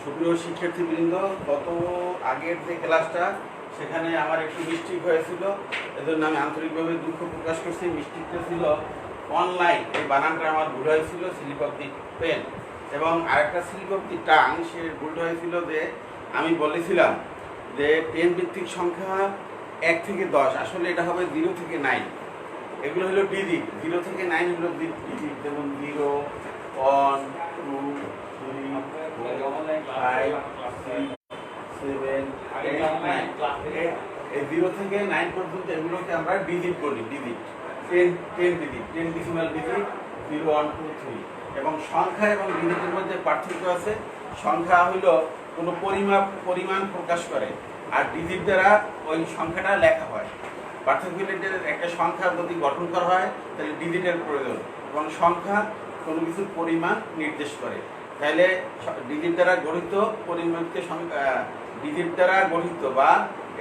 সুপ্রিয় শিক্ষার্থীবৃন্দ, গত আগের যে ক্লাসটা সেখানে আমার একটু মিস্টেক হয়েছিল, এজন্য আমি আন্তরিকভাবে দুঃখ প্রকাশ করছি। মিস্টেকটা ছিল অনলাইন, এই বানানটা আমার ভুল হয়েছিল, স্লিপ অফ দি পেন, এবং আরেকটা স্লিপ অফ দি টাং, সে ভুলটা হয়েছিল যে আমি বলেছিলাম যে 10 ভিত্তিক সংখ্যা 1 থেকে 10, আসলে এটা হবে 0 থেকে 9। এগুলো হলো ডিজিট, 0 থেকে 9 হলো ডিজিট, যেমন 0, 1, 2, 3, 4, 5, 6, 7, 8, 9। এই 0 থেকে 9 পর্যন্ত এগুলোকে আমরা ডিজিট বলি। Digit 10 digit, 10 decimal digit, 0, 1, 2, 3। এবং সংখ্যা এবং ডিজিটের মধ্যে পার্থক্য আছে। সংখ্যা হলো কোনো পরিমাণ প্রকাশ করে, আর ডিজিট দ্বারা ওই সংখ্যাটা লেখা হয়। পার্থক্য হলো একটা সংখ্যা যদি গঠন করা হয় তাহলে ডিজিটের প্রয়োজন, এবং সংখ্যা কোনো কিছুর পরিমাণ নির্দেশ করে। তাহলে ডিজিট দ্বারা গঠিত পরিমাণকে ডিজিট দ্বারা গঠিত, বা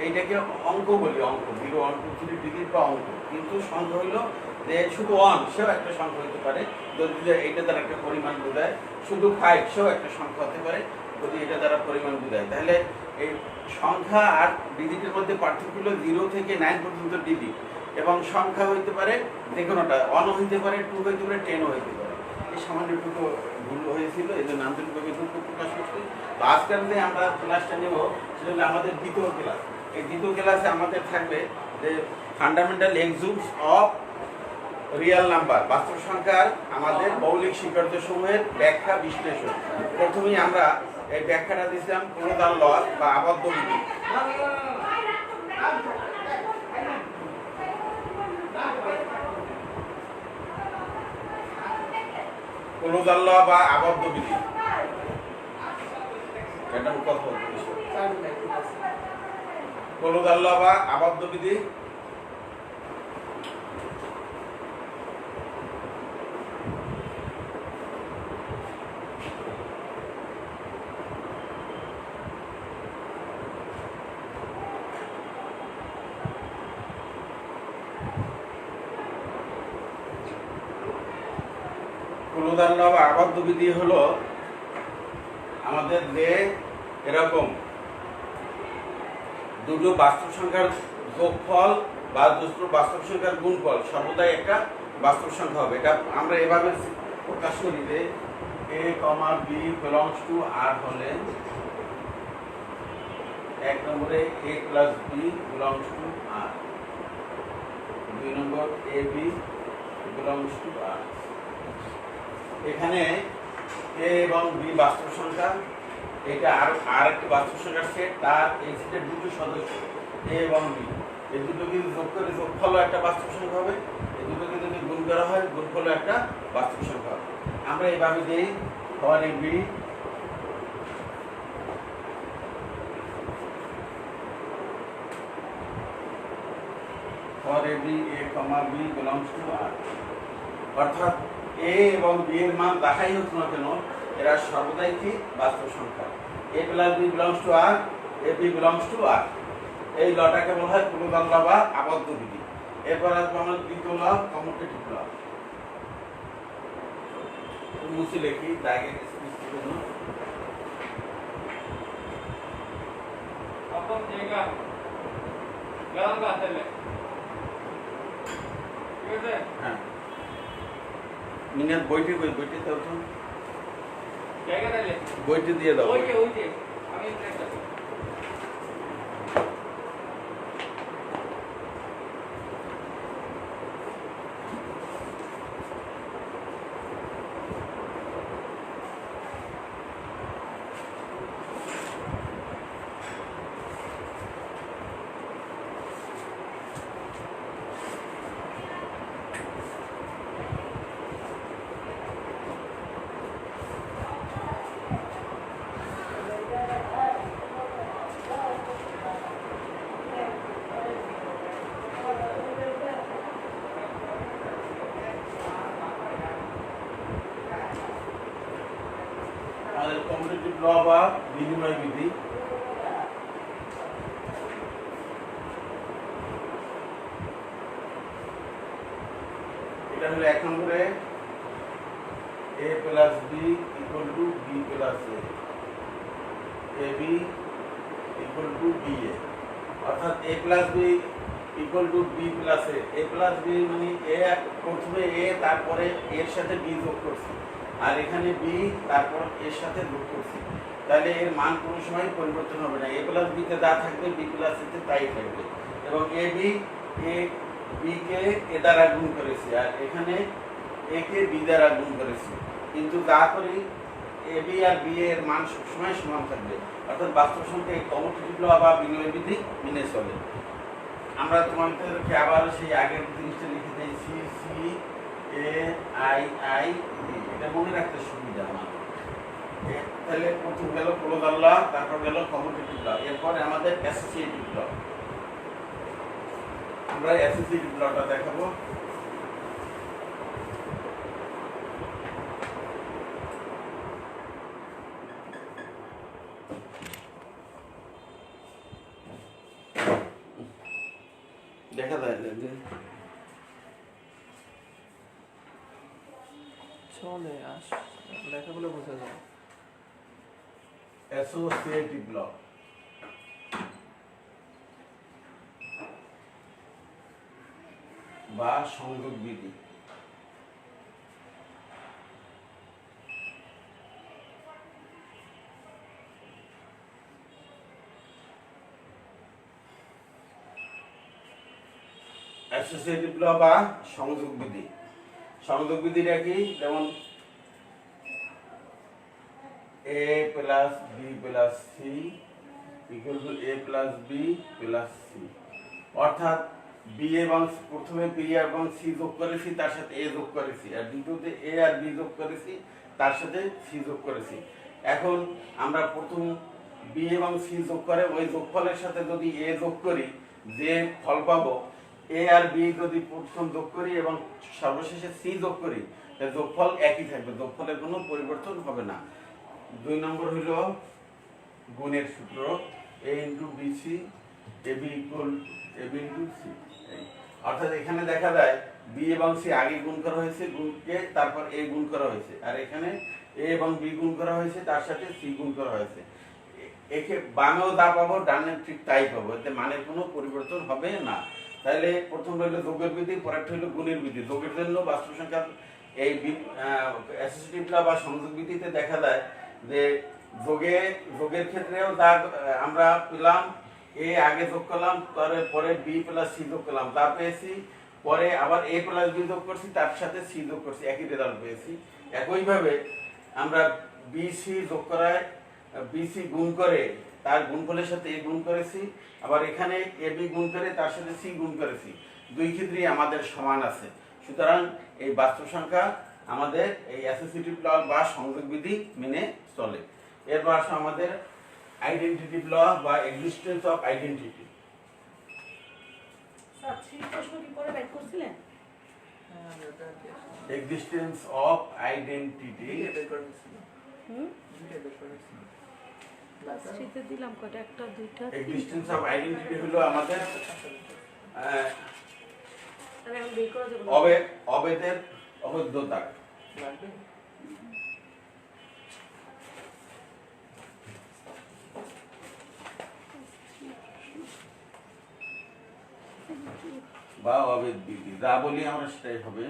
এইটাকে অঙ্ক বলি। অঙ্ক 0, 1, 2, 3 ডিজিট বা অঙ্ক। কিন্তু সংখ্যা হইলো যে শুধু 1 সেও একটা সংখ্যা হতে পারে যদি এইটা দ্বারা একটা পরিমাণ বোঝায়। শুধু 5 সেও একটা সংখ্যা হতে পারে যদি এটা দ্বারা পরিমাণ বোঝায়। তাহলে এই সংখ্যা আর ডিজিটের মধ্যে পার্থক্য হলো 0 থেকে 9 পর্যন্ত ডিজিট, এবং সংখ্যা হইতে পারে যে কোনোটা, 1 হইতে পারে, 2 হইতে পারে, 10 হইতে পারে। এই সামান্য একটু ভুল হয়েছিল, এই জন্য আন্তরিকভাবে দুঃখ প্রকাশ করছি। তো আজকাল যে আমরা ক্লাসটা নেব সেটা হলো আমাদের দ্বিতীয় ক্লাস। এই দ্বিতীয় ক্লাসে আমাদের থাকবে যে ফান্ডামেন্টাল এক্সিউমস অফ রিয়েল নাম্বার, বাস্তব সংখ্যার আমাদের মৌলিক স্বীকার্যসমূহের ব্যাখ্যা বিশ্লেষণ। প্রথমেই আমরা এই ব্যাখ্যাটা দিয়েছিলাম ক্লোজার ল বা আবদ্ধ বিধি। ক্লোজার ল বা আবদ্ধ বিধি, এটা কথা বলতে ক্লোজার ল বা আবদ্ধ বিধি। ক্লোজার ল বা আবদ্ধ বিধি হলো আমাদের যে এরকম দুটো বাস্তব সংখ্যার যোগফল বা দুটো বাস্তব সংখ্যার গুণফল সর্বদাই একটা বাস্তব সংখ্যা হবে। এটা আমরা এভাবে প্রকাশ করি যে a, b belongs to r হলে 1 নম্বরে a plus b belongs to r, 2 number ab belongs to r। এখানে a এবং b বাস্তব সংখ্যা, এটা আর একটা বাস্তব সংখ্যার সেট, তার এই সেটের দুটো সদস্য a এবং b, এই দুটোকে যোগ করে যোগফল একটা বাস্তব সংখ্যা হবে। এই দুটোকে যদি গুণ করা হয় গুণফল একটা বাস্তব সংখ্যা হবে। আমরা এইভাবে দিই for a b a, b belongs to r, অর্থাৎ a এবং b এর মান যাই হোক না কেন এরা সর্বদাই কি বাস্তব সংখ্যা। a plus b belongs to r, ab belongs to r। এই লটাকে বলা হয় ক্লোজার ল বা আবদ্ধ বিধি। এরপর আসবো আমরা দ্বিতীয় ল, কমিউটেটিভ ল। মুছে লিখি দাগে স্পেসিফিক জন্য। अपन देगा गलत बात है ठीक है। হ্যাঁ, মিনাত বইটি দাও তো, জায়গা দিলে বইটি দিয়ে দাও। ওই যে আমি একটা কমিউটেটিভ ল বা বিনিময় বিধি। এটা হলো 1 নম্বরে a plus b equal to b plus a, A B equal to B A, অর্থাৎ A plus B equal to B plus A. A plus B মানে এ প্রথমে এ, তারপরে এর সাথে বি যোগ করছি, আর এখানে বি তারপর এর সাথে যোগ করছি। তাহলে এর মান কোনো সময় পরিবর্তন হবে না। এ প্লাস বিতে যা থাকবে বি প্লাস এতে তাই থাকবে। এবং এ বি কে এ দ্বারা গুণ করেছি, আর এখানে এ কে বি দ্বারা গুণ করেছি। কিন্তু যা করি এ বি আর বি এর মান সবসময় সমান থাকবে, অর্থাৎ বাস্তব সংখ্যা এই কমিউটেটিভ ল বা বিনিময় বিধি মেনে চলে। আমরা তোমাদেরকে আবার সেই আগের জিনিসটা লিখে দিই, C C A I I B, এটা মনে রাখতে সুবিধা আমার। তাহলে প্রথম গেল ক্লোজার ল, তারপর গেল কমিউটেটিভ ল, এরপরে আমাদের অ্যাসোসিয়েটিভ ল। আমরা অ্যাসোসিয়েটিভ লটা দেখাবো। দেখা যায় যে চলে লেখাগুলো বোঝা যায়। অ্যাসোসিয়েটিভ ল বা সংযোগ বিধি। অ্যাসোসিয়েটিভ ল বা সংযোগ বিধি। সংযোগ বিধিটা কি? যেমন A plus B plus C equal to A plus B plus C, অর্থাৎ বি এবং প্রথমে বি এবং সি যোগ করেছি, তার সাথে এ যোগ করেছি, আর দ্বিতীয়তে এ আর বি যোগ করেছি, তার সাথে সি যোগ করেছি। এখন আমরা প্রথম বি এবং সি যোগ করে ওই যোগফলের সাথে যদি এ যোগ করি, যে ফল পাবো, এ আর বি যদি প্রথম যোগ করি এবং সর্বশেষে সি যোগ করি, যোগফল একই থাকবে, যোগফলের কোনো পরিবর্তন হবে না। 2 নম্বর হইল গুণের সূত্র, a into b c a B equal a b into c. অর্থাৎ এখানে দেখা যায় বি এবং সি আগে গুণ করা হয়েছে, গুণকে তারপর এ গুণ করা হয়েছে, আর এখানে এ এবং বি গুণ করা হয়েছে, তার সাথে সি গুণ করা হয়েছে। একে বামেও যা পাবো ডানে ঠিক তাই পাবো, এতে মানের কোনো পরিবর্তন হবে না। তাহলে প্রথম হইল যোগের বিধি, পরেরটা হইল গুণের বিধি। যোগের জন্য বাস্তব সংখ্যা এই অ্যাসোসিয়েটিভ ল বা সংযোগ বিধিতে দেখা যায় যে যোগের ক্ষেত্রেও যা আমরা পেলাম, এ আগে যোগ করলাম, পরে বি প্লাস সি যোগ করলাম, তা পেয়েছি, পরে আবার এ প্লাস বি যোগ করছি, তার সাথে সি যোগ করছি, একই রেজাল্ট পেয়েছি। একইভাবে আমরা বি সি যোগ করায় বি সি গুণ করে তার গুণফলের সাথে এ গুণ করেছি, আবার এখানে এ বি গুণ করে তার সাথে সি গুণ করেছি, দুই ক্ষেত্রেই আমাদের সমান আছে। সুতরাং এই বাস্তব সংখ্যা আমাদের এই অ্যাসোসিয়েটিভ ল বা সংযোগ বিধি মেনে চলে। এরপর আসে আমাদের আইডেন্টিটিভ ল বা existence of identity. Existence of identity দিলাম কটা, একটা দুইটা এক্সিস্টেন্স অফ আইডেন্টিটি হলো আমাদের অবেদের অবৈধতা। বা অবেদ বিধি, যা বলি আমরা সেটাই হবে।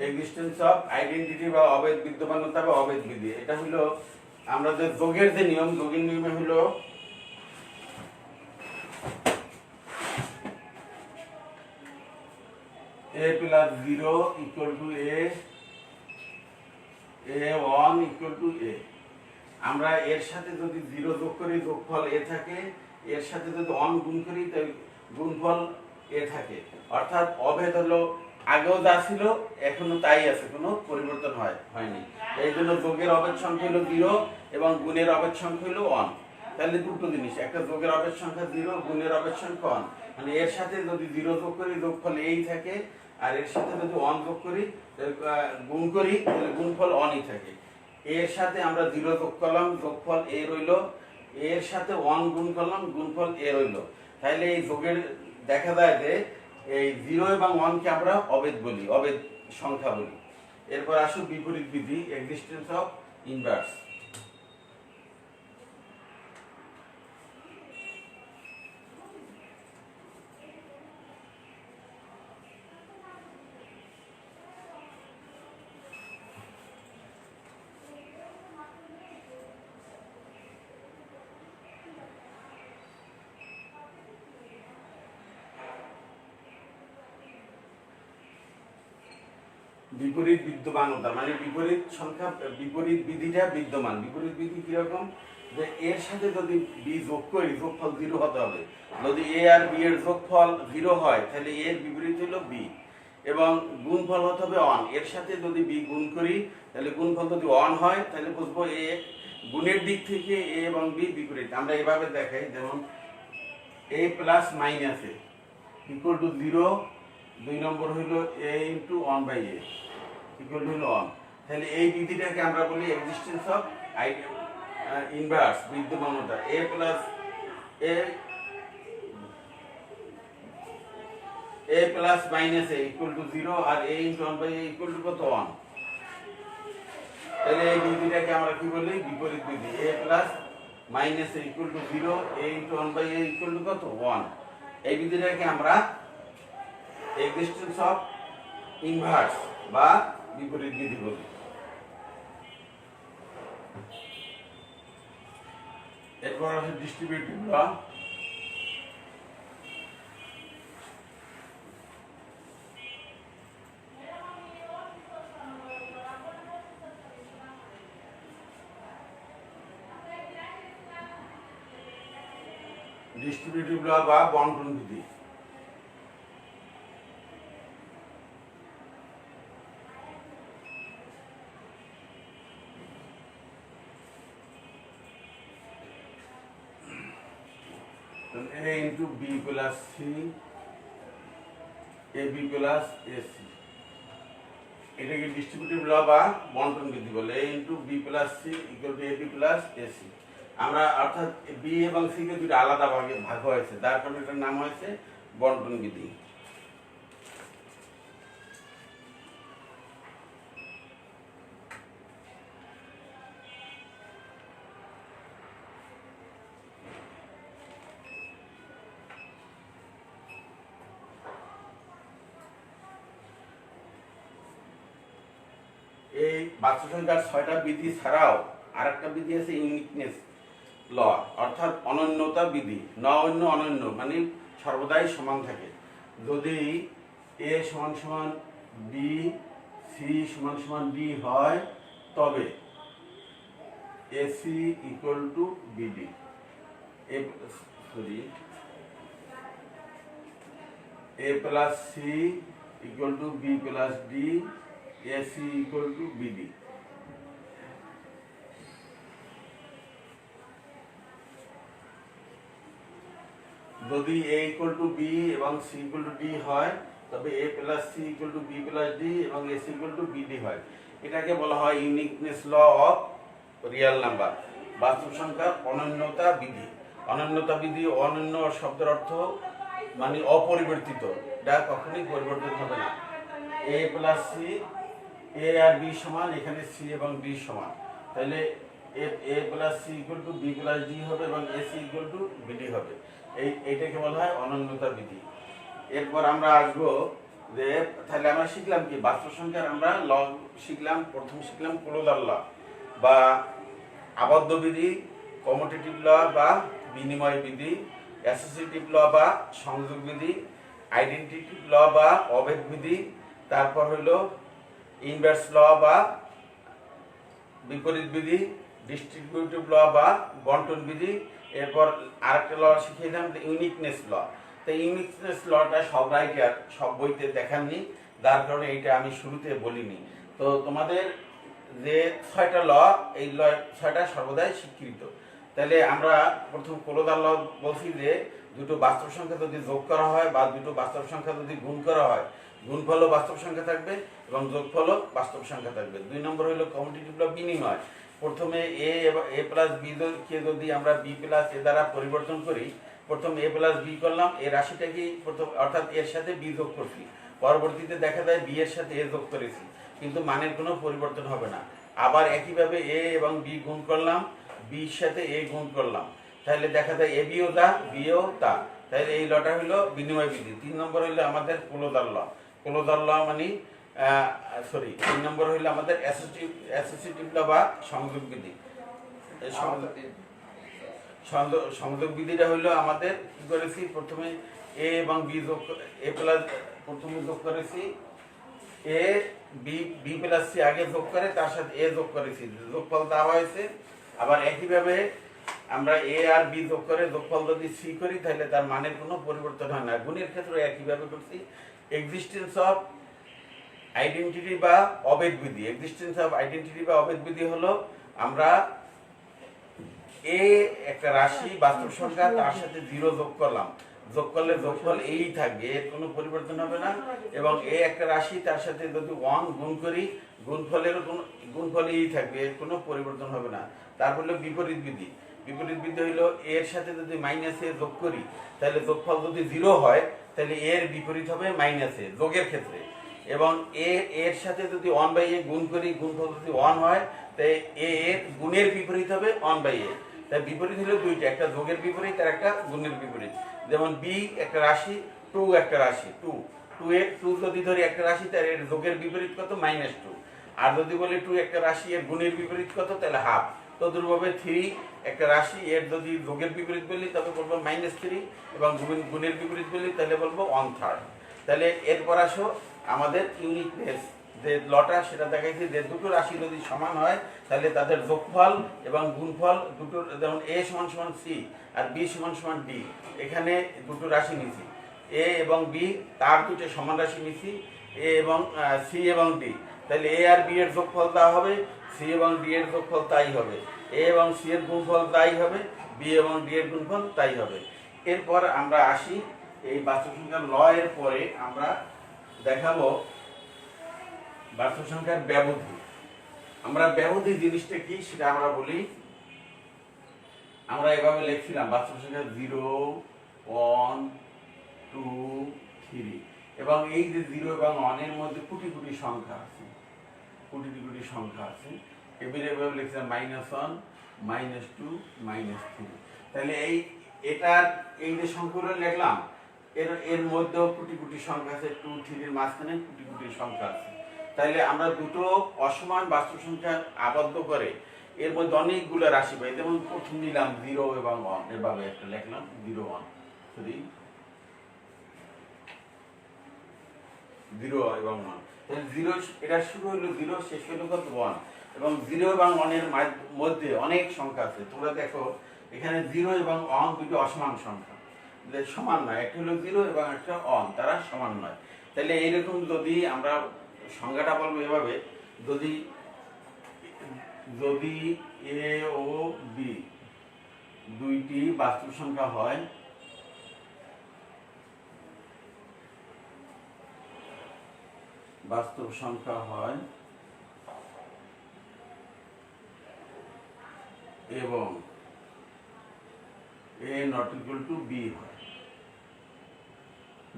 এক্সিস্টেন্স অফ আইডেন্টিটি বা অবেদ বিদ্যমানতা বা অবেদ বিধি, এটা হলো আমরা যে যোগের যে নিয়ম, যোগের নিয়মে হলো a plus 0 equal to a1 equal to a। আমরা এর সাথে যদি 0 যোগ করি যোগফল a থাকে, এর সাথে যদি 1 গুণ করি তাই গুণফল a থাকে। অর্থাৎ অভেদ হলো আগেও যা ছিল এখনো তাই আছে, কোনো পরিবর্তন হয়নি। এই জন্য যোগের অভেদ সংখ্যা হলো 0 এবং গুণের অভেদ সংখ্যা হলো 1। তাহলে দুটো জিনিস, একটা যোগের অভেদ সংখ্যা 0, গুণের অভেদ সংখ্যা 1। মানে এর সাথে যদি 0 যোগ করি যোগফল এই থাকে, আর এর সাথে যদি 1 যোগ করি গুণ করি তাহলে গুণফল 1ই থাকে। এর সাথে আমরা 0 যোগ করলাম, যোগফল a রইল, এর সাথে 1 গুণ করলাম, গুণফল a রইল। তাহলে এই যোগের দেখা যায় যে এই 0 এবং 1 কে আমরা অবেদ বলি, অবেদ সংখ্যা বলি। এরপর আসো বিপরীত বিধি, এক্সিস্টেন্স অফ ইনভার্স। বিপরীত বিদ্যমানতা মানে বিপরীত সংখ্যা, বিপরীত বিধিটা বিদ্যমান। বিপরীত বিধি কিরকম, যে এর সাথে যদি বি যোগ করি যোগফল 0 হতে হবে। যদি এ আর বি এর যোগফল 0 হয় তাহলে এর বিপরীত হলো বি, এবং গুণফল হতে হবে 1। এর সাথে যদি বি গুণ করি তাহলে গুণফল যদি 1 হয় তাহলে বুঝবো এ গুণের দিক থেকে এ এবং বি বিপরীত। আমরা এভাবে দেখাই, যেমন A plus minus A equal to 0, 2 নম্বর হইল a into 1/a equal two হলো 1। তাহলে এই বিধিটাকে আমরা বলি এক্সিস্টেন্স অফ ইনভার্স, বিদ্যমানতা। a plus a plus minus a equal to 0 আর a into 1/a equal to কত 1। তাহলে এই বিধিটাকে আমরা কি বলি, বিপরীত বিধি। a plus minus a equal to 0, a into 1/a equal to কত 1। এই বিধিটাকে আমরা এক্সিস্টেন্স অফ ইনভার্স বা বিপরীত বিধি বলি। এরপর আছে ডিস্ট্রিবিউটিভ ল। ডিস্ট্রিবিউটিভ ল বা বন্টন বিধি। a into b plus c, ab plus ac, এটাকে ডিস্ট্রিবিউটিভ ল বা বন্টন বিধি বলে। a into b plus c equal to ab plus ac। আমরা অর্থাৎ b এবং c কে দুটো আলাদা ভাগে ভাগ হয়েছে, যার কারণে এটার নাম হয়েছে বন্টন বিধি। এই বাস্তব সংখ্যার 6টা বিধি ছাড়াও আরেকটা বিধি আছে ইউনিকনেস ল, অর্থাৎ অনন্যতা বিধি। নঅন্য অনন্য মানে সর্বদাই সমান থাকে। যদি a সমান সমান b, c সমান সমান d হয় তবে ac equal to bd। a plus c equal to b plus d, AC equal to BD। যদি A equal to B এবং C equal to D হয় তবে A plus C equal to B plus D এবং AC equal to BD হয়। এটাকে বলা হয় uniqueness law of real number, বাস্তব সংখ্যার অনন্যতা বিধি। অনন্যতা বিধি, অনন্য শব্দের অর্থ মানে অপরিবর্তিত, এটা কখনোই পরিবর্তিত হবে না। A plus C, a R b সমান, এখানে c এবং d সমান, তাহলে a plus c equal to b plus d হবে এবং ac ইকুয়াল টু bd হবে। এইটাকে বলা হয় অনন্যতা বিধি। এরপর আমরা আসবো যে তাহলে আমরা শিখলাম কি, বাস্তব সংখ্যার আমরা ল শিখলাম। প্রথম শিখলাম ক্লোজার ল বা আবদ্ধ বিধি, কমিউটেটিভ ল বা বিনিময় বিধি, অ্যাসোসিয়েটিভ ল বা সংযোগ বিধি, আইডেন্টিটিভ ল বা অভেদ বিধি, তারপর হলো ইনভার্স ল বা বিপরীত বিধি, ডিস্ট্রিবিউটিভ ল বা বন্টন বিধি। এরপর আরেকটা ল শিখিয়েছিলাম ইউনিকনেস ল। তো ইউনিকনেস লটা সব রাইটার সব বইতে দেখাননি, যার কারণে এইটা আমি শুরুতে বলিনি। তো তোমাদের যে 6টা ল, এই ল 6টা সর্বদাই স্বীকৃত। তাহলে আমরা প্রথম ক্লোজার ল বলছি যে দুটো বাস্তব সংখ্যা যদি যোগ করা হয় বা দুটো বাস্তব সংখ্যা যদি গুণ করা হয়, গুণফলও বাস্তব সংখ্যা থাকবে এবং যোগফলও বাস্তব সংখ্যা থাকবে। 2 নম্বর হলো কমিউটেটিভ ল, বিনিময়। প্রথমে a প্লাস বি কে যদি আমরা b প্লাস a দ্বারা পরিবর্তন করি প্রথম a প্লাস b করলাম, এই রাশিটা কি প্রথম অর্থাৎ এর সাথে b যোগ করছি, পরবর্তীতে দেখা যায় b এর সাথে a যোগ করেছি, কিন্তু মানের কোনো পরিবর্তন হবে না। আবার একইভাবে a এবং b গুণ করলাম, b এর সাথে a গুণ করলাম, তাহলে দেখা যায় ab ও তা b ও তা, তাহলে এই লটা হলো বিনিময় বিধি। 3 নম্বর হইলো আমাদের ক্লোজার ল। ক্লোজার ল মানে 3 নম্বর হইলো আমাদের অ্যাসোসিয়েটিভ ল বা সংযোগ বিধি। সংযোগ বিধিটা হইলো আমাদের কি করেছি, প্রথমে a এবং b যোগ a প্লাস প্রথমে যোগ করেছি, a b প্লাস c আগে যোগ করে তার সাথে a যোগ করেছি, যোগফল দেওয়া হয়েছে। আবার একইভাবে আমরা a আর b যোগ করে যোগফল যদি c করি তাহলে তার মানের কোনো পরিবর্তন হয় না। গুণের ক্ষেত্রে একইভাবে করছি। এক্সিস্টেন্স অফ আইডেন্টিটি বা অভেদ বিধি। এক্সিস্টেন্স অফ আইডেন্টিটি বা অভেদ বিধি হলো আমরা এ একটা রাশি বাস্তব সংখ্যা তার সাথে 0 যোগ করলাম, যোগ করলে যোগফল এই থাকবে, এর কোনো পরিবর্তন হবে না। এবং এ একটা রাশি তার সাথে যদি 1 গুণ করি, গুণফল এই থাকবে, এর কোনো পরিবর্তন হবে না। তারপর হলো বিপরীত বিধি। বিপরীত বিধি হলো এর সাথে যদি মাইনাস এ যোগ করি তাহলে যোগফল যদি 0 হয় তাহলে এর বিপরীত হবে মাইনাস এ যোগের ক্ষেত্রে। এবং এর সাথে যদি 1/a গুণ করি, গুণফল যদি 1 হয় তাই এর গুণের বিপরীত হবে 1/a। তাই বিপরীত হলো দুইটা, একটা যোগের বিপরীত আর একটা গুণের বিপরীত। যেমন b একটা রাশি, 2 একটা রাশি, 2 যদি ধরি একটা রাশি তার এর যোগের বিপরীত কত, -2। আর যদি বলি 2 একটা রাশি এর গুণের বিপরীত কত, তাহলে হাফ। তদ্রূপভাবে 3 একটা রাশি এর যদি যোগের বিপরীত বলি তবে বলবো -3, এবং গুণের বিপরীত বলি তাহলে বলবো 1/3। তাহলে এরপর আসো আমাদের ইউনিকনেস যে লটা সেটা দেখাইছি, যে দুটো রাশি যদি সমান হয় তাহলে তাদের যোগফল এবং গুণফল দুটো, যেমন a = c R b = d, এখানে দুটো রাশি নিছি, a এবং b তার দুটো সমান রাশি নিছি, a এবং c এবং d, তাহলে a আর b এর যোগফল তা হবে, c এবং d এর যোগফল তাই হবে, a এবং c এর গুণফল তাই হবে, b এবং d এর গুণফল তাই হবে। এরপর আমরা আসি এই বাস্তব সংখ্যার ল এর পরে আমরা দেখাবো বাস্তব সংখ্যার ব্যবধি। আমরা ব্যবধি জিনিসটা কি সেটা আমরা বলি। আমরা এভাবে লিখছিলাম বাস্তব সংখ্যা 0, 1, 2, 3, এবং এই যে 0 এবং 1 এর মধ্যে কোটি কোটি সংখ্যা আছে, কোটি কোটি সংখ্যা আছে। এবারে এভাবে লিখছিলাম -1, -2, -3। তাহলে এটার এই যে সংখ্যাগুলো লিখলাম এর মধ্যেও কোটি কোটি সংখ্যা আছে, 2, 3 এর মাঝখানে কোটি কোটি সংখ্যা আছে। তাহলে আমরা দুটো অসমান বাস্তব সংখ্যা আবদ্ধ করে এর মধ্যে অনেকগুলো রাশি পাই। যেমন প্রথম নিলাম 0 এবং 1, এভাবে একটা লিখলাম 0, 1, 3, 0 এবং 1। তাহলে 0 এটা শুরু হলো 0, শেষ হলো কত, 1। এবং 0 এবং 1 এর মধ্যে অনেক সংখ্যা আছে। তোমরা দেখো এখানে 0 এবং 1 দুটো অসমান সংখ্যা, সমান নয়, একটা হলো 0 এবং একটা 1, তারা সমান নয়। তাহলে এইরকম যদি আমরা সংখ্যাটা বলবো এভাবে, যদি a ও b দুইটি বাস্তব সংখ্যা হয়, বাস্তব সংখ্যা হয় এবং a ≠ b হয়,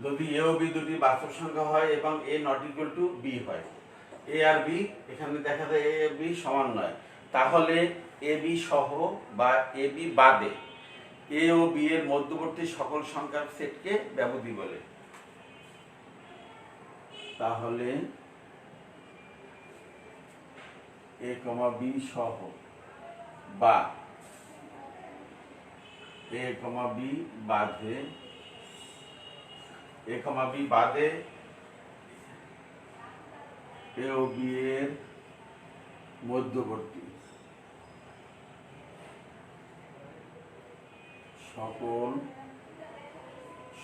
যদি a ও b দুটি বাস্তব সংখ্যা হয় এবং a ≠ b হয়, a আর b এখানে দেখা যায় a আর b সমান নয়, তাহলে ab সহ বা ab বাদে a ও b এর মধ্যবর্তী সকল সংখ্যার সেটকে ব্যবধি বলে। তাহলে a, b সহ বা a, b বাদে a, b বাদে a ও b এর মধ্যবর্তী সকল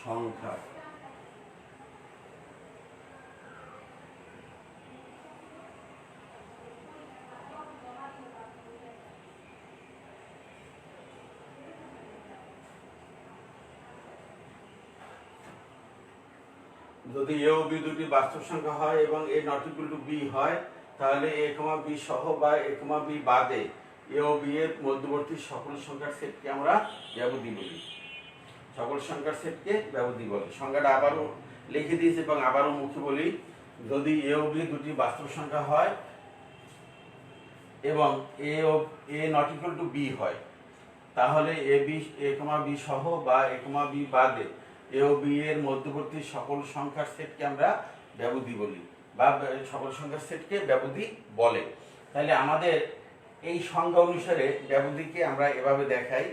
সংখ্যা যদি a ও b দুটি বাস্তব সংখ্যা হয় এবং a ≠ b হয়, তাহলে a, b সহ বা a, b বাদে a ও b এর মধ্যবর্তী সকল সংখ্যার সেটকে আমরা ব্যবধি বলি। সকল সংখ্যার সেটকে ব্যবধি বলে। সংখ্যাটা আবারও লিখে দিয়েছি এবং আবারও মুখে বলি, যদি এ ও বি দুটি বাস্তব সংখ্যা হয় এবং এ নট ইকুয়াল টু বি হয়, তাহলে এ কমা বি সহ বা এ কমা বি বাদে এ ও বি এর মধ্যবর্তী সকল সংখ্যার সেটকে আমরা ব্যবধি বলি বা সকল সংখ্যার সেটকে ব্যবধি বলে। তাহলে আমাদের এই সংজ্ঞা অনুসারে ব্যবধিকে আমরা এভাবে দেখাই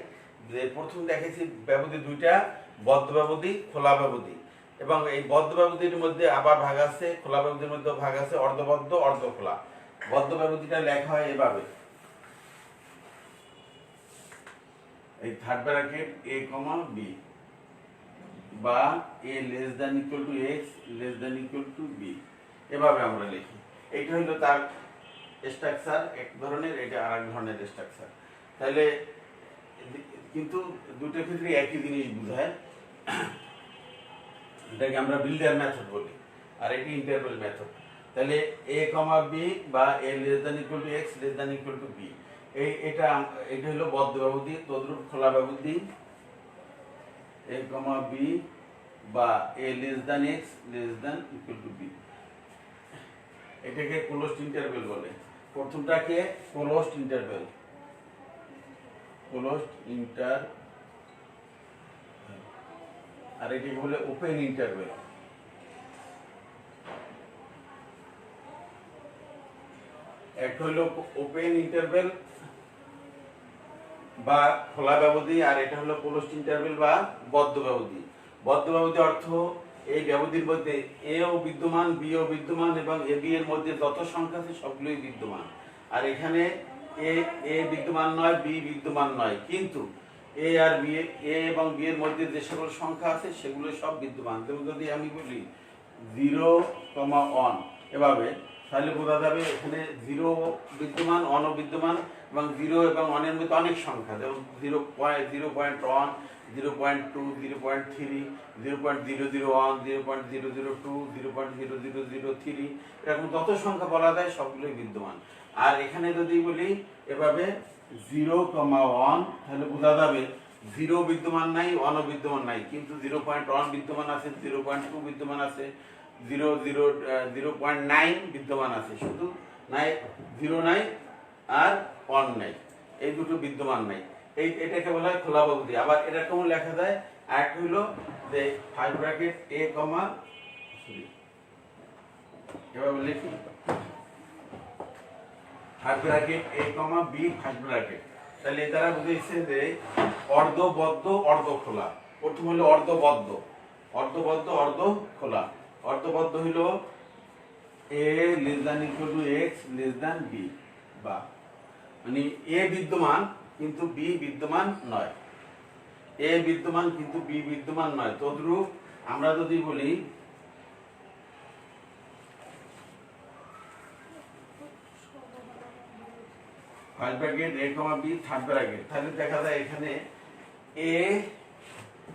যে প্রথম দেখেছি ব্যবধি দুইটা, বদ্ধ ব্যবধি, খোলা ব্যবধি, এবং এই বদ্ধ ব্যবধির মধ্যে আবার ভাগ আছে, খোলা ব্যবধির মধ্যে ভাগ আছে অর্ধবদ্ধ, অর্ধখোলা। বদ্ধ ব্যবধিটা লেখা হয় এভাবে, এই third bracket A comma B বা A less than equal to x less than equal to B, এভাবে আমরা লিখি। এইটা হলো তার স্ট্রাকচার এক ধরনের, এটা আরেক ধরনের স্ট্রাকচার। তাহলে কিন্তু দুটোর ক্ষেত্রে একই জিনিস বোঝায়, এটাকে আমরা বিল্ডার মেথড বলি আর এটি ইন্টারভেল মেথড। তাহলে এ কমা বি বা A less than equal to x less than equal to B, এটা হলো বদ্ধ ব্যবধি। তদ্রূপ খোলা ব্যবধি এ কমা বি বা A less than X less than equal to B, এটাকে ক্লোজড ইন্টারভেল বলে। প্রথমটাকে ক্লোজড ইন্টারভেল, ক্লোজড ইন্টার, আর এটাকে বলে ওপেন ইন্টারভেল। একটা হলো ওপেন ইন্টারভেল বা খোলা ব্যবধি, আর এটা হলো ক্লোজড ইন্টারভেল বা বদ্ধ ব্যবধি। বদ্ধ ব্যবধি অর্থ এই ব্যবধির মধ্যে এ ও বিদ্যমান, বি ও বিদ্যমান এবং এ বি এর মধ্যে যত সংখ্যা আছে সবগুলোই বিদ্যমান। আর এখানে এ বিদ্যমান নয়, বি বিদ্যমান নয়, কিন্তু এ আর বি, এ এবং বি এর মধ্যে যে সকল সংখ্যা আছে সেগুলো সব বিদ্যমান। যেমন যদি আমি বলি 0,1 এভাবে, তাহলে বোঝা যাবে এখানে 0 বিদ্যমান, 1 বিদ্যমান এবং 0 এবং 1 এর মধ্যে অনেক সংখ্যা, যেমন 0.1, 0.2, 0.3, 0.001, 0.002, 0.0003, এরকম যত সংখ্যা বলা যায় সবগুলোই বিদ্যমান। আর এখানে যদি বলি এভাবে 0,1, তাহলে বোঝা যাবে 0 বিদ্যমান নাই, 1 বিদ্যমান নাই, কিন্তু 0.1 বিদ্যমান আছে, 0.2 বিদ্যমান আছে, 0.9 বিদ্যমান আছে, শুধু নাই 0 নাই আর 1 নাই, এই দুটো বিদ্যমান নাই। এটাকে বলা হয় খোলা ব্যবধি। আবার এটা কেমন লেখা যায়, আরেকটা হলো যে 5 ব্র্যাকেট এ কমা, এভাবে লিখি 5 bracket A comma B 5 bracket. তাহলে এ দ্বারা বুঝেছে যে অর্ধবদ্ধ, অর্ধখোলা। প্রথম হলো অর্ধবদ্ধ, অর্ধবদ্ধ, অর্ধখোলা। অর্ধবদ্ধ হলো A less than equal to x less than B, বা মানে এ বিদ্যমান কিন্তু বি বিদ্যমান নয়, এ বিদ্যমান কিন্তু বি বিদ্যমান নয়। তদ্রূপ আমরা যদি বলি first bracket A comma B third bracket, তাহলে দেখা যায় এখানে এ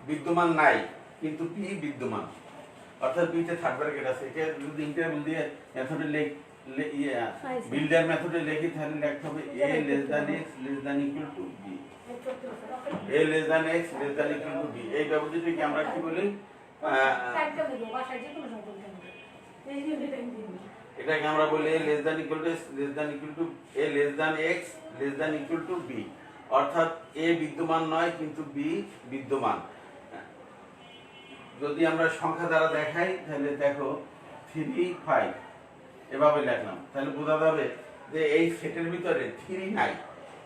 বিদ্যমান নাই কিন্তু বি বিদ্যমান, অর্থাৎ বিতে থার্ড ব্র্যাকেট আছে। এটা যদি ইন্টারভেল দিয়ে মেথডে বিল্ডার মেথডে লিখি তাহলে লিখতে হবে A less than X less than equal to B, A less than X less than equal to B. এই ব্যবধিটাকে আমরা কি বলি, এটাকে আমরা বলি A less than equal to less than equal to A less than X less than equal to B, অর্থাৎ A বিদ্যমান নয় কিন্তু বি বিদ্যমান। যদি আমরা সংখ্যা দ্বারা দেখাই তাহলে দেখো 3, 5 এভাবে লিখলাম, তাহলে বোঝা যাবে যে এই সেটের ভিতরে 3 নাই,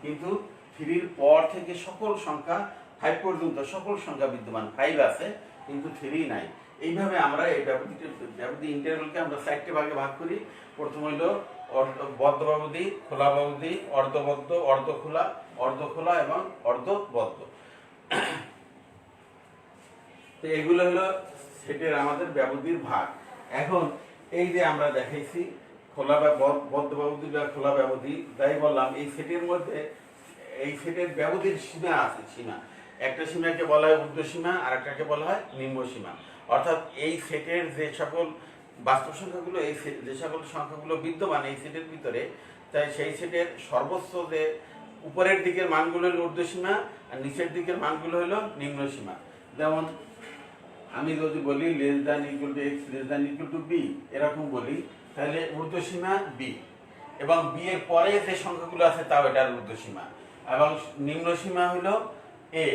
কিন্তু 3 এর পর থেকে সকল সংখ্যা 5 পর্যন্ত সকল সংখ্যা বিদ্যমান, 5 আছে কিন্তু 3 নাই। এইভাবে আমরা এই ব্যবধি ইন্টারভেলকে আমরা 4টে ভাগে ভাগ করি। প্রথম হলো বদ্ধ ব্যবধি, খোলা ব্যবধি, অর্ধবদ্ধ, অর্ধখোলা, অর্ধখোলা এবং অর্ধবদ্ধ। তো এগুলো হলো সেটের আমাদের ব্যবধির ভাগ। এখন এই যে আমরা দেখাইছি খোলা বা বদ্ধ ব্যবধি বা খোলা ব্যবধি, তাই বললাম এই সেটের মধ্যে এই সেটের ব্যবধির সীমা আছে, সীমা। একটা সীমাকে বলা হয় ঊর্ধ্ব সীমা আর একটাকে বলা হয় নিম্ন সীমা। অর্থাৎ এই সেটের যে সকল বাস্তব সংখ্যাগুলো, এই যে সকল সংখ্যাগুলো বিদ্যমান এই সেটের ভিতরে, তাই সেই সেটের সর্বোচ্চ যে উপরের দিকের মানগুলো হলো ঊর্ধ্ব সীমা আর নিচের দিকের মানগুলো হলো নিম্ন সীমা। যেমন আমি যদি বলি less than equal to x less than equal to b এরকম বলি, তাহলে ঊর্ধ্বসীমা বি, এবং বি এর পরে যে সংখ্যাগুলো আছে তাও এটার ঊর্ধ্বসীমা, এবং নিম্নসীমা হলো এ।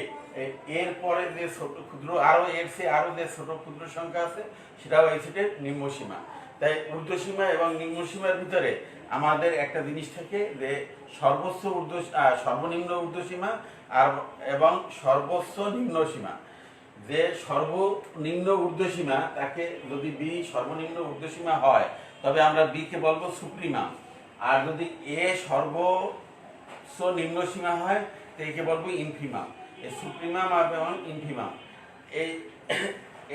এর পরে যে ছোট ক্ষুদ্র আরো এর চেয়ে আরো যে ছোট ক্ষুদ্র সংখ্যা আছে সেটাও এই সেটের নিম্নসীমা। তাই ঊর্ধ্বসীমা এবং নিম্নসীমার ভিতরে আমাদের একটা জিনিস থাকে যে সর্বোচ্চ সর্বনিম্ন ঊর্ধ্বসীমা আর এবং সর্বোচ্চ নিম্নসীমা। যে সর্বনিম্ন ঊর্ধ্বসীমা তাকে যদি বি সর্বনিম্ন ঊর্ধ্বসীমা হয় তবে আমরা বি কে বলবো সুপ্রিমাম, আর যদি এ সর্বোচ্চ নিম্নসীমা হয় তো একে বলবো ইনফিমাম। এই সুপ্রিমাম এবং ইনফিমাম এই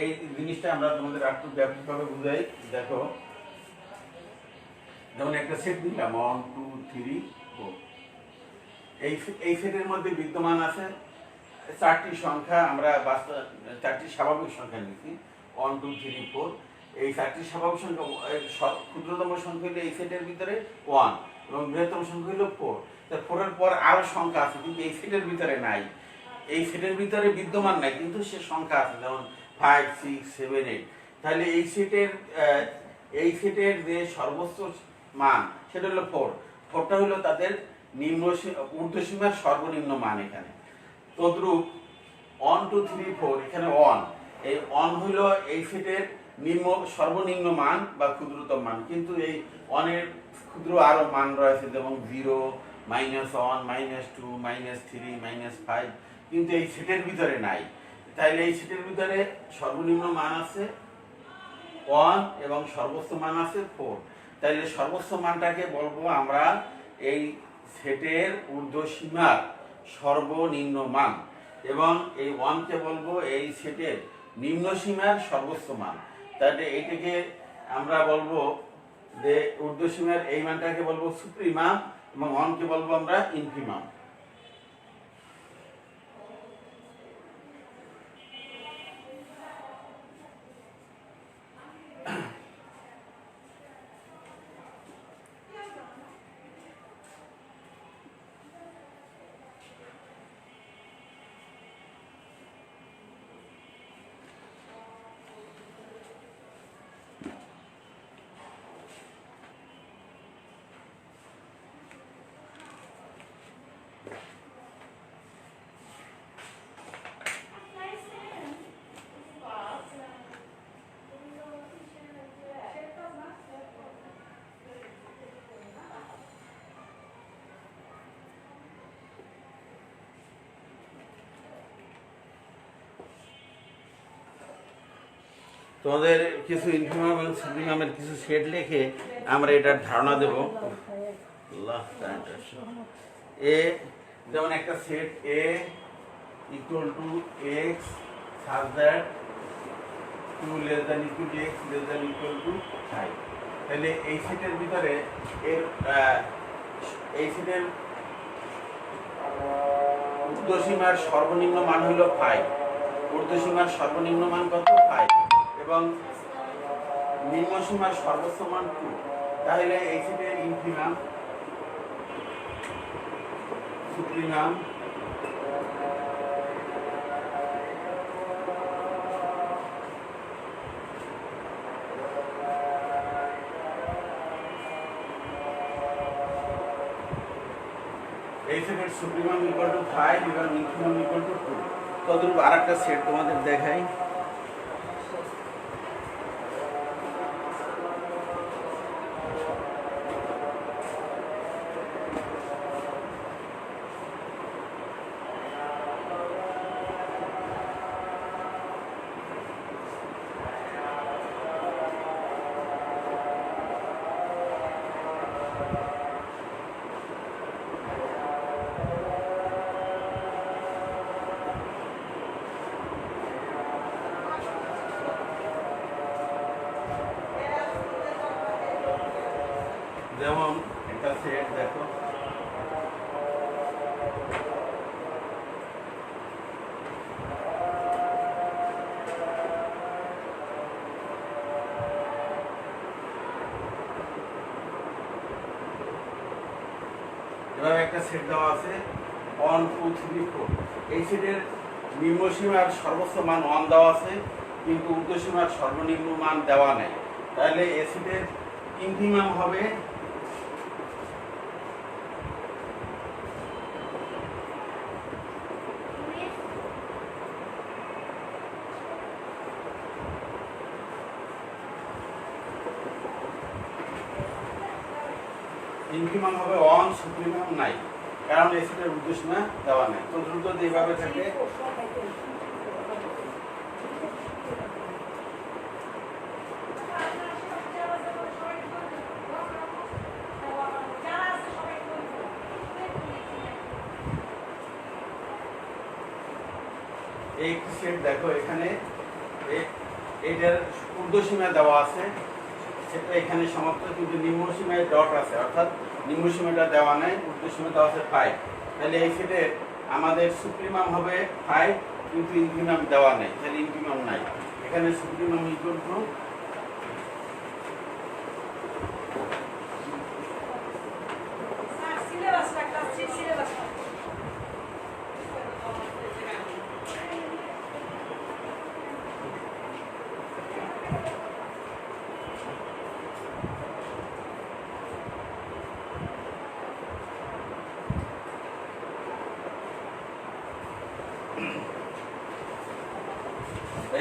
এই জিনিসটা আমরা তোমাদের একটু ব্যাপকভাবে বুঝাই। দেখো, যেমন একটা সেট দিলাম 1 2 3 4, এই সেটের মধ্যে বিদ্যমান আছে 4টি সংখ্যা, আমরা চারটি স্বাভাবিক সংখ্যা নিচ্ছি 1 2 3 4। এই 4টি স্বাভাবিক সংখ্যা, ক্ষুদ্রতম সংখ্যা হলো এই সেটের ভিতরে 1 এবং বৃহত্তম সংখ্যা হলো 4। তা 4 এর পর আরো সংখ্যা আছে কিন্তু এই সেটের ভিতরে নাই, এই সেটের ভিতরে বিদ্যমান নাই কিন্তু সে সংখ্যা আছে, যেমন 5 6 7 8। তাহলে এই সেটের যে সর্বোচ্চ মান সেটা হলো 4। 4টা হলো তাদের ঊর্ধ্বসীমার সর্বনিম্ন মান এখানে। তদ্রূপ 1 2 3 4 এখানে 1, এই 1 হলো এই সেটের সর্বনিম্ন মান বা ক্ষুদ্রতম মান, কিন্তু এই 1 এর ক্ষুদ্র আরো মান রয়েছে, যেমন 0 -1 -2 -3 -5, কিন্তু এই সেটের ভিতরে নাই। তাইলে এই সেটের ভিতরে সর্বনিম্ন মান আছে 1 এবং সর্বোচ্চ মান আছে 4। তাইলে সর্বোচ্চ মানটাকে বলবো আমরা এই সেটের ঊর্ধ্বসীমার সর্বনিম্ন মান, এবং এই 1 কে বলবো এই সেটের নিম্নসীমার সর্বোচ্চ মান। তাহলে এইটাকে আমরা বলবো যে ঊর্ধ্বসীমার এই মানটাকে বলবো সুপ্রিমাম এবং 1 কে বলবো আমরা ইনফিমাম। তোমাদের কিছু ইনফিমাম এবং সুপ্রিমামের কিছু সেট লিখে আমরা এটার ধারণা দেব। এ যেমন একটা set A equal to x such that 2 less than equal to x less than equal two 5। তাহলে এই সেটের ভিতরে এই সেটের ঊর্ধ্বসীমার সর্বনিম্ন মান হলো 5, ঊর্ধ্বসীমার সর্বনিম্ন মান কত 5 এবং নিম্নসীমার সর্বোচ্চ মান 2। তাহলে এই সেটের ইনফিমাম সুপ্রিমাম এই সেটের সুপ্রিমাম ইকুয়াল টু 5 এবং ইনফিমাম ইকুয়াল টু 2। তদ্রূপ আরেকটা সেট তোমাদের দেখাই। যেমন একটা সেট দেখো, এভাবে একটা সেট দেওয়া আছে 1 2 3 4। এই সেটের নিম্ন সীমার সর্বোচ্চ মান 1 দেওয়া আছে, কিন্তু ঊর্ধ্বসীমার সর্বনিম্ন মান দেওয়া নেই। তাহলে অ্যাসিডের ইনফিমাম হবে ইনফিমাম হবে 1, সুপ্রিমাম নাই, কারণ অ্যাসিডের ঊর্ধ্বসীমা দেওয়া নেই। তো দ্রুত যেভাবে থাকে এই সেট দেখো, এখানে এটার ঊর্ধ্বসীমা দেওয়া আছে, সেটা এখানে সমাপ্ত, কিন্তু নিম্ন সীমায় ডট আছে, অর্থাৎ নিম্ন সীমাটা দেওয়া নাই, ঊর্ধ্বসীমা দেওয়া আছে 5। তাহলে এই সেটে আমাদের সুপ্রিমাম হবে 5, কিন্তু ইনফিমাম দেওয়া নেই, তাহলে ইনফিমাম নাই। এখানে সুপ্রিমাম ইকুয়াল টু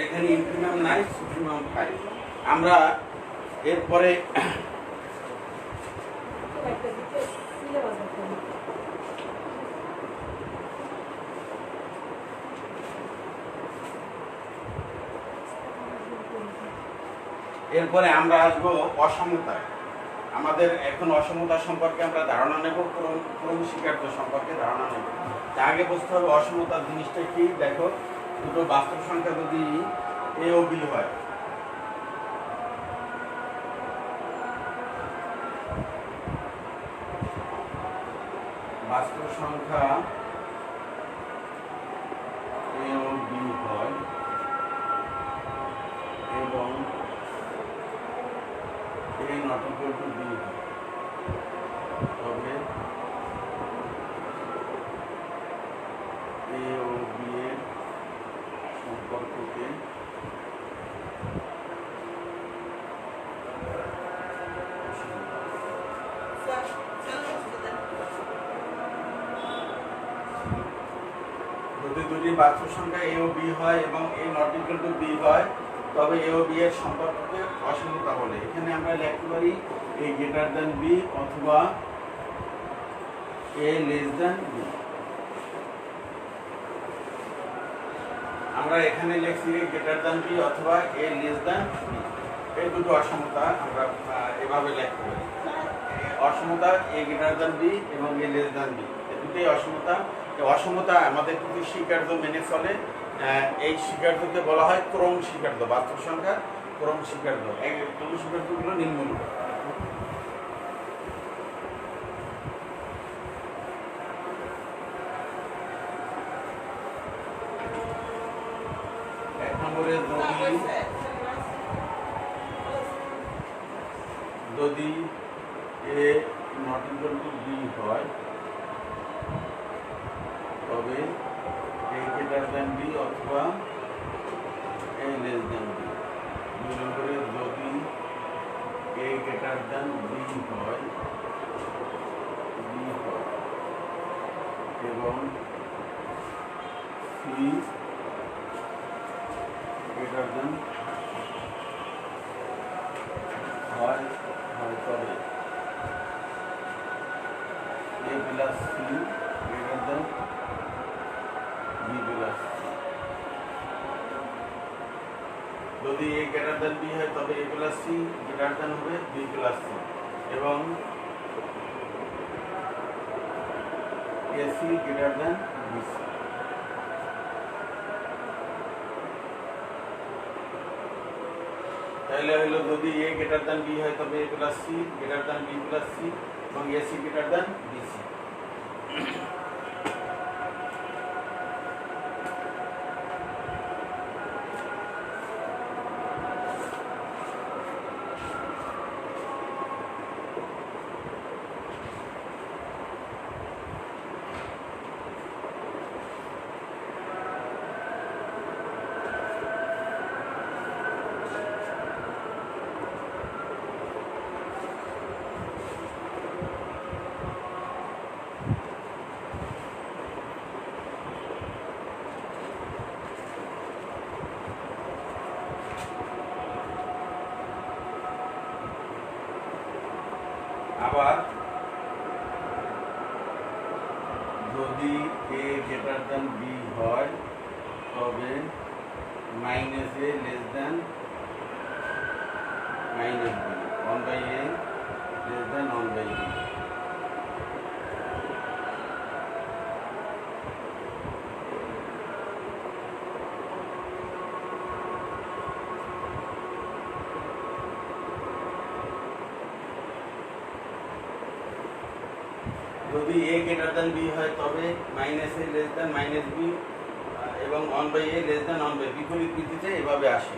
এখানে ইনফিমাম নাই, সুপ্রিমাম 5। আমরা এরপরে আমরা আসবো অসমতায়। আমাদের এখন অসমতা সম্পর্কে আমরা ধারণা নেব, ক্রম স্বীকার্য সম্পর্কে ধারণা নেব। তা আগে বুঝতে হবে অসমতার জিনিসটা কি। দেখো, দুটো বাস্তব সংখ্যা যদি এ ও বি হয়, বাস্তব সংখ্যা এ ও বি হয় এবং এ নট ইকুয়াল টু বি হয়, তবে এ ও বি এর সম্পর্ককে যদি দুটি বাস্তব সংখ্যা এ ও বি হয় এবং এ নট ইকুয়াল টু বি হয়, তবে এ ও বি এর সম্পর্ককে অসমতা বলে। এখানে আমরা লিখতে পারি এ গ্রেটার দ্যান বি অথবা এ লেস দ্যান বি। আমরা এখানে লিখছি এ গ্রেটার দ্যান বি অথবা এ লেস দ্যান বি। এই দুটো অসমতা আমরা এভাবে লিখতে পারি। অসমতা এ গ্রেটার দ্যান বি এবং এ লেস দ্যান বি, এই দুটোই অসমতা। এই অসমতা আমাদের কিছু স্বীকার্য মেনে চলে। এই স্বীকার্যকে বলা হয় ক্রম স্বীকার্য, বাস্তব সংখ্যা ক্রম স্বীকার্য। এই ক্রম স্বীকার্যগুলো নিম্নরূপ। এক নম্বরে যদি এ নট ইকুয়াল টু বি হয়, তবে এ গ্রেটার দ্যান বি অথবা এ লেস দ্যান বি। দুই নম্বরে যদি এ গ্রেটার দ্যান বি হয় এবং সি গ্রেটার দ্যান হয়, তবে A plus C greater than B plus C. যদি এ গ্রেটার দ্যান বি হয়, তবে A plus C greater than হবে বি প্লাস সি এবং A C greater than B C. তাহলে হলো যদি এ গ্রেটার দ্যান বি হয়, তবে A plus C greater than B plus C এবং A C greater than B C. আবার যদি a greater than b হয় তবে minus a less than minus b 1/a less than 1/b। যদি a greater than b হয় তবে minus a less than minus b এবং 1/a less than 1/b বিপরীত ভিত্তিতে এভাবে আসে।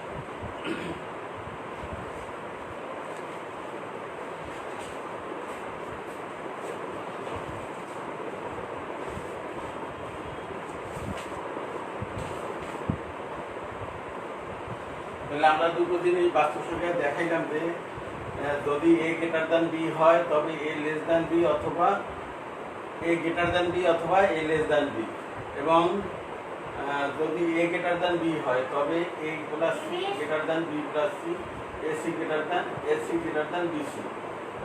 তাহলে আমরা দুটো জিনিস বাস্তব সংখ্যায় দেখাইলাম যে যদি a greater than b হয় তবে a less than b অথবা a greater than b অথবা a less than b এবং যদি a greater than b হয় তবে a plus c greater than b plus c ac greater than bc।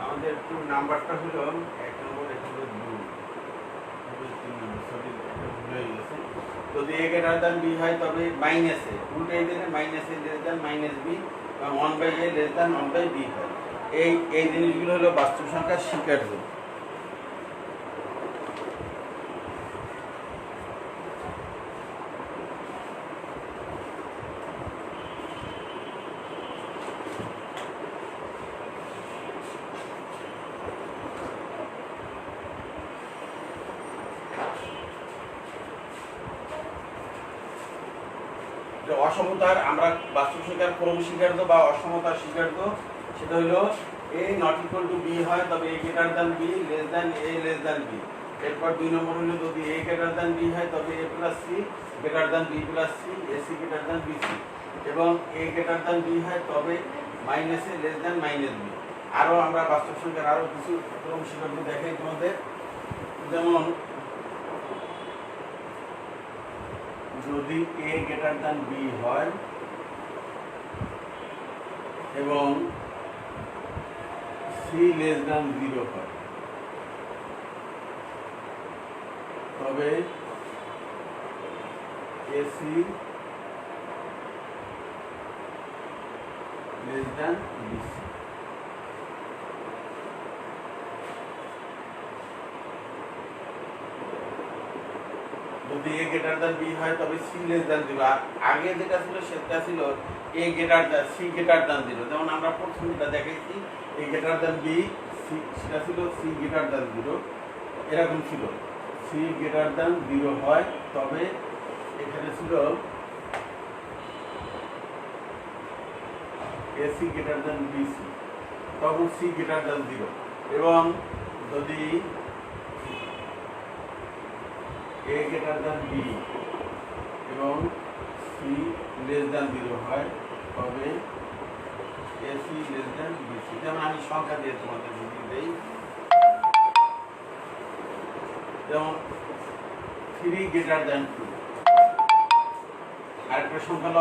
আমাদের একটু নাম্বারটা হলো 1 নম্বর এটা হলো 2 3 নম্বর সরি এটা ভুল হয়ে গেছে। যদি a greater than b হয় তবে মাইনাস a উল্টাই দিলে minus a less than minus b এবং 1/a less than 1/b হয়। এই জিনিসগুলো হলো বাস্তব সংখ্যার স্বীকার্য। অসমতার আমরা বাস্তব সংখ্যার ক্রম স্বীকার্য বা অসমতার স্বীকার্য সেটা হলো a not equal to b হয় তবে a greater than b less than a less than b। এরপর 2 নম্বর হলো যদি a greater than b হয় তবে a plus c greater than b plus c ac greater than bc এবং a greater than b হয় তবে minus a less than minus b। আরো আমরা বাস্তব সংখ্যার আরো কিছু ক্রম স্বীকার্য দেখাই তোমাদের, যেমন যদি a greater than b হয় এবং c less than 0 হয় তবে ac less than bc। যদি a greater than b হয় তবে c less than 0। আগে যেটা ছিল সেটা ছিল a greater than c greater than 0। যেমন আমরা প্রথম যেটা দেখাইছি a greater than b সেটা ছিল c greater than 0 এরকম ছিল। c greater than 0 হয় তবে এখানে ছিল ac greater than bc তখন c greater than 0 এবং যদি a greater than b এবং c less than 0 হয় তবে ac less than bc। যেমন আমি সংখ্যা দিয়ে তোমাদের বুঝিয়ে দেই, যেমন 3 greater than 2 আরেকটা সংখ্যা